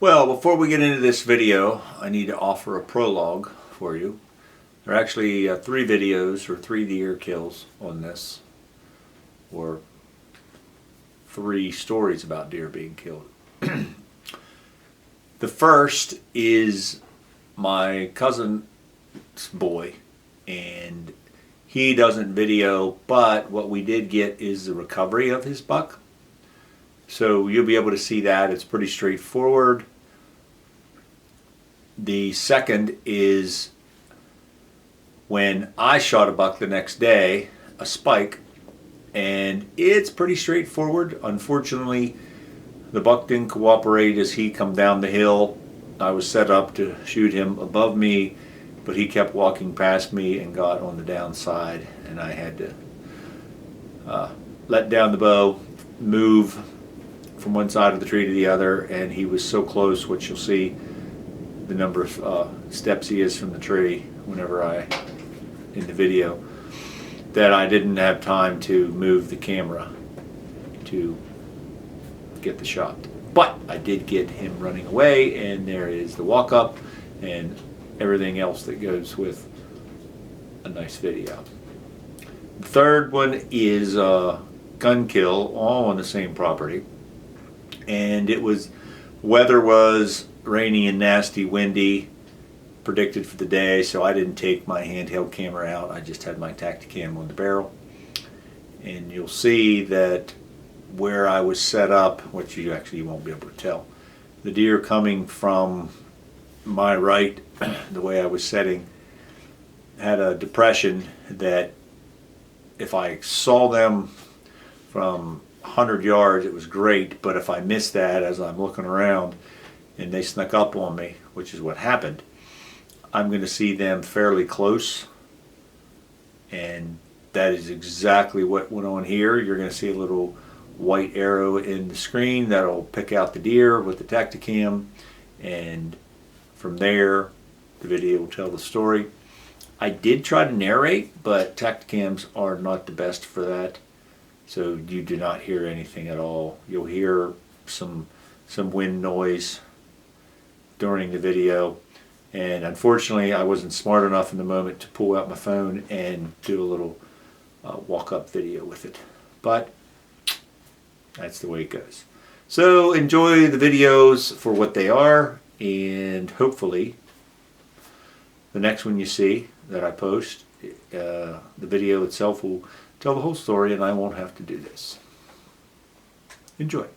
Well, before we get into this video, I need to offer a prologue for you. There are actually 3 videos or 3 deer kills on this, or 3 stories about deer being killed. The first is my cousin's boy, and he doesn't video, but what we did get is the recovery of his buck. So you'll be able to see that. It's pretty straightforward. The second is when I shot a buck the next day, a spike, and it's pretty straightforward. Unfortunately, the buck didn't cooperate as he come down the hill. I was set up to shoot him above me, but he kept walking past me and got on the downside, and I had to let down the bow, move from one side of the tree to the other, and he was so close, which you'll see the number of steps he is from the tree whenever in the video, that I didn't have time to move the camera to get the shot. But I did get him running away, and there is the walk up and everything else that goes with a nice video. The third one is a gun kill, all on the same property. And weather was rainy and nasty, windy, predicted for the day, so I didn't take my handheld camera out. I just had my Tacticam on the barrel. And you'll see that where I was set up, which you won't be able to tell, the deer coming from my right, the way I was setting, had a depression that if I saw them from 100 yards, it was great, but if I missed that as I'm looking around and they snuck up on me, which is what happened, I'm going to see them fairly close, and that is exactly what went on here. You're going to see a little white arrow in the screen that'll pick out the deer with the Tacticam, and from there the video will tell the story. I did try to narrate, but Tacticams are not the best for that, so you do not hear anything at all. You'll hear some wind noise during the video, and unfortunately I wasn't smart enough in the moment to pull out my phone and do a little walk-up video with it, but that's the way it goes. So enjoy the videos for what they are, and hopefully the next one you see that I post, the video itself will tell the whole story, and I won't have to do this. Enjoy.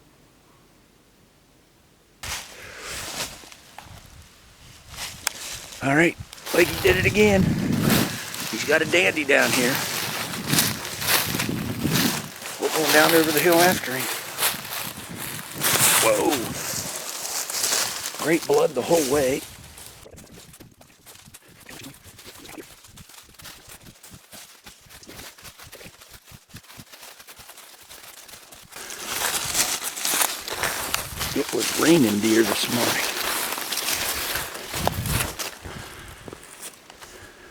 All right, like he did it again. He's got a dandy down here. We're going down over the hill after him. Whoa. Great blood the whole way. It was raining deer this morning.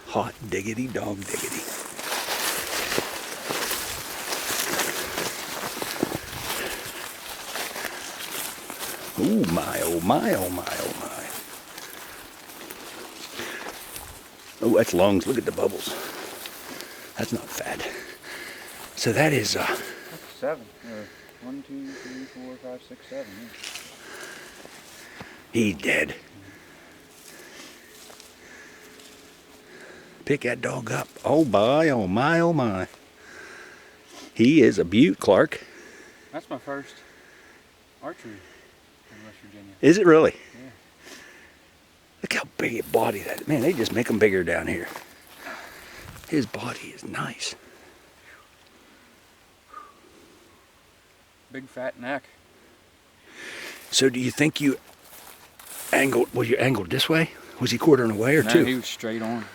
Hot diggity dog diggity. Oh my, oh my, oh my, oh my. Oh, that's lungs. Look at the bubbles. That's not fat. So that is That's 7. 1, 2, 3, 4, 5, 6, 7. Yeah. He's dead. Pick that dog up. Oh my, oh my, oh my. He is a beaut, Clark. That's my first archery in West Virginia. Is it really? Yeah. Look how big a body that is. Man, they just make them bigger down here. His body is nice. Big fat neck. So do you think you angled, was you angled this way? Was he quartering away or No, two? he was straight on.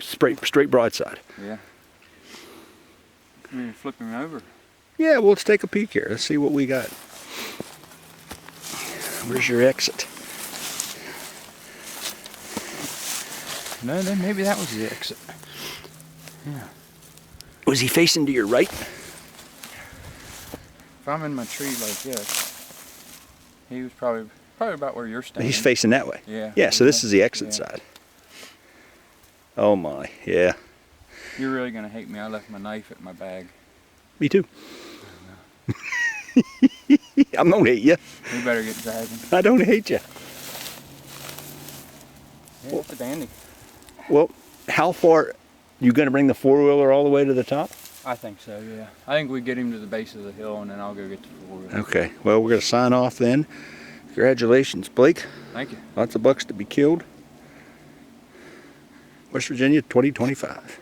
Straight broadside. Yeah. I mean, flip him over. Yeah, well, let's take a peek here. Let's see what we got. Where's your exit? No, then maybe that was the exit. Yeah. Was he facing to your right? If I'm in my tree like this, he was probably probably about where you're standing. He's facing that way. Yeah. Yeah, so this is the exit Yeah. side. Oh my, yeah. You're really gonna hate me. I left my knife at my bag. Me too. I don't hate you. We better get dragging. I don't hate you. Yeah, it's a dandy. Well, how far, you gonna bring the four-wheeler all the way to the top? I think so, yeah. I think we get him to the base of the hill and then I'll go get the four-wheeler. Okay, well, we're gonna sign off then. Congratulations, Blake. Thank you. Lots of bucks to be killed. West Virginia 2025.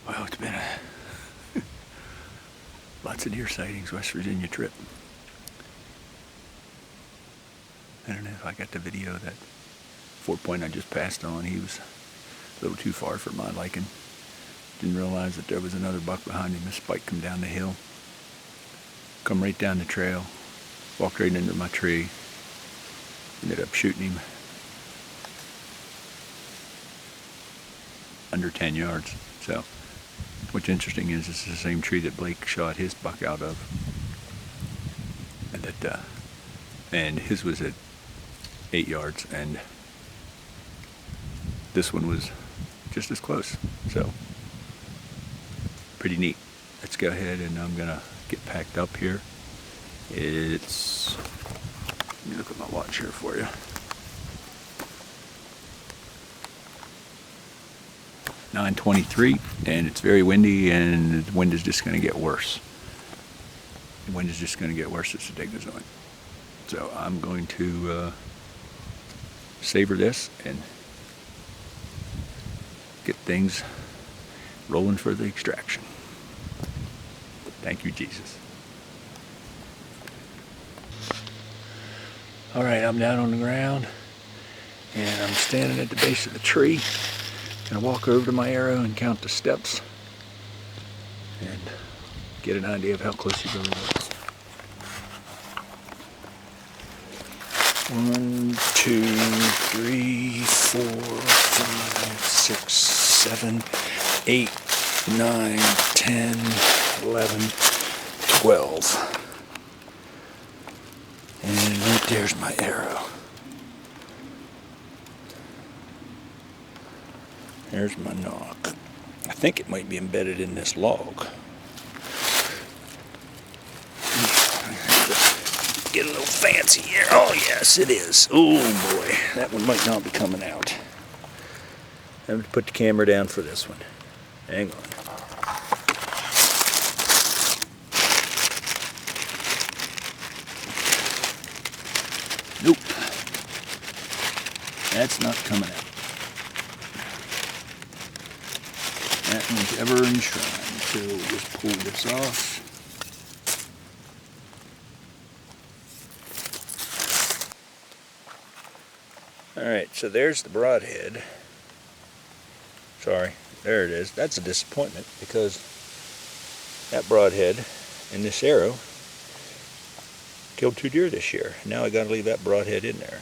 Well, it's been a lots of deer sightings, West Virginia trip. I don't know if I got the video of that 4-point I just passed on. He was a little too far for my liking. Didn't realize that there was another buck behind him. A spike come down the hill, come right down the trail, walked right into my tree. Ended up shooting him under 10 yards. So what's interesting is this is the same tree that Blake shot his buck out of, and that and his was at 8 yards, and this one was just as close. So pretty neat. Let's go ahead and I'm gonna get packed up here. It's, let me look at my watch here for you. .23, and it's very windy, and the wind is just going to get worse. The wind is just going to get worse as the day goes on. So I'm going to savor this and get things rolling for the extraction. Thank you, Jesus. All right, I'm down on the ground, and I'm standing at the base of the tree. Gonna walk over to my arrow and count the steps and get an idea of how close he really was. 1, 2, 3, 4, 5, 6, 7, 8, 9, 10, 11, 12. And right there's my arrow. There's my knock. I think it might be embedded in this log. Get a little fancy here. Oh yes, it is. Oh boy, that one might not be coming out. I have to put the camera down for this one. Hang on. Nope. That's not coming out. That one's ever enshrined, so we'll just pull this off. Alright, so there's the broadhead. Sorry, there it is. That's a disappointment because that broadhead and this arrow killed 2 deer this year. Now I gotta leave that broadhead in there.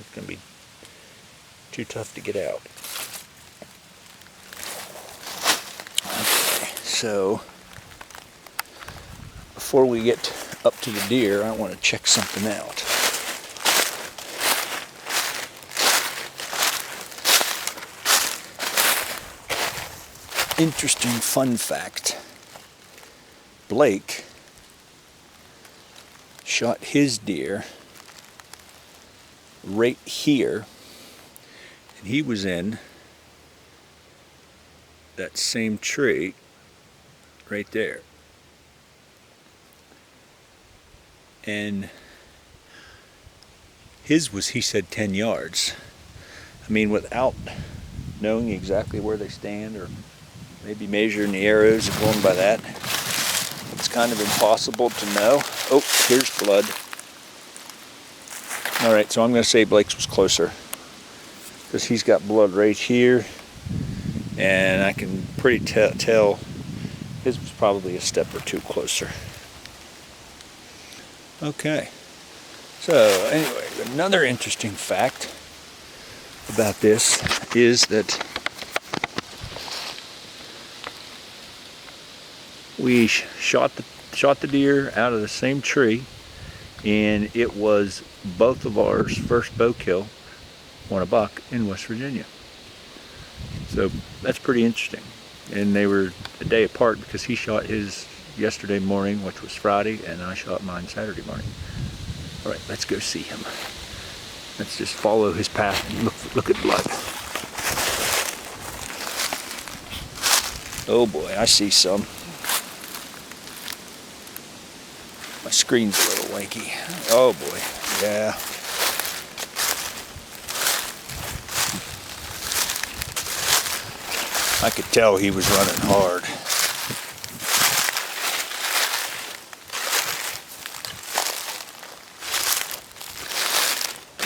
It's gonna be too tough to get out. So before we get up to the deer, I want to check something out. Interesting fun fact. Blake shot his deer right here, and he was in that same tree right there. And his was, he said, 10 yards. I mean, without knowing exactly where they stand, or maybe measuring the arrows and going by that, it's kind of impossible to know. Oh, here's blood. All right, so I'm going to say Blake's was closer, because he's got blood right here, and I can pretty tell his was probably a step or two closer. Okay, so anyway, another interesting fact about this is that we shot the deer out of the same tree, and it was both of ours first bow kill on a buck in West Virginia. So that's pretty interesting. And they were a day apart, because he shot his yesterday morning, which was Friday, and I shot mine Saturday morning. All right, let's go see him. Let's just follow his path and look at blood. Oh boy, I see some. My screen's a little wanky. Oh boy, yeah. I could tell he was running hard.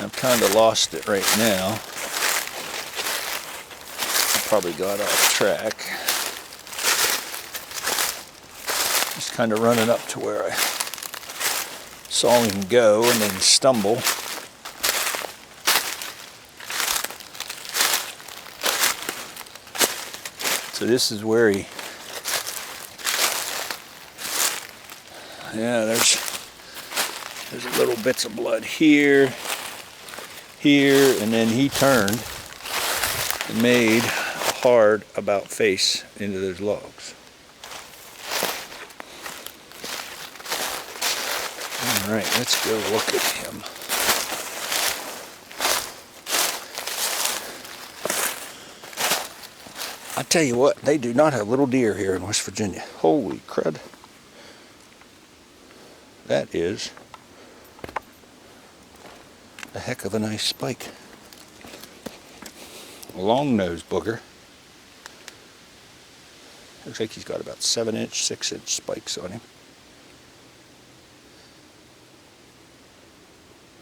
I've kind of lost it right now. I probably got off track. Just kind of running up to where I saw him go and then stumble. So this is where he, yeah, there's little bits of blood here, and then he turned and made a hard about face into those logs. All right, let's go look at him. I tell you what, they do not have little deer here in West Virginia. Holy crud. That is a heck of a nice spike. A long-nosed booger. Looks like he's got about 7-inch, 6-inch spikes on him.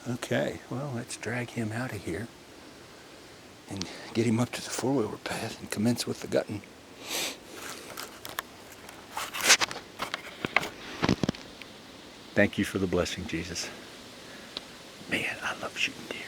Okay, well, let's drag him out of here and get him up to the four-wheeler path and commence with the gutting. Thank you for the blessing, Jesus. Man, I love shooting deer.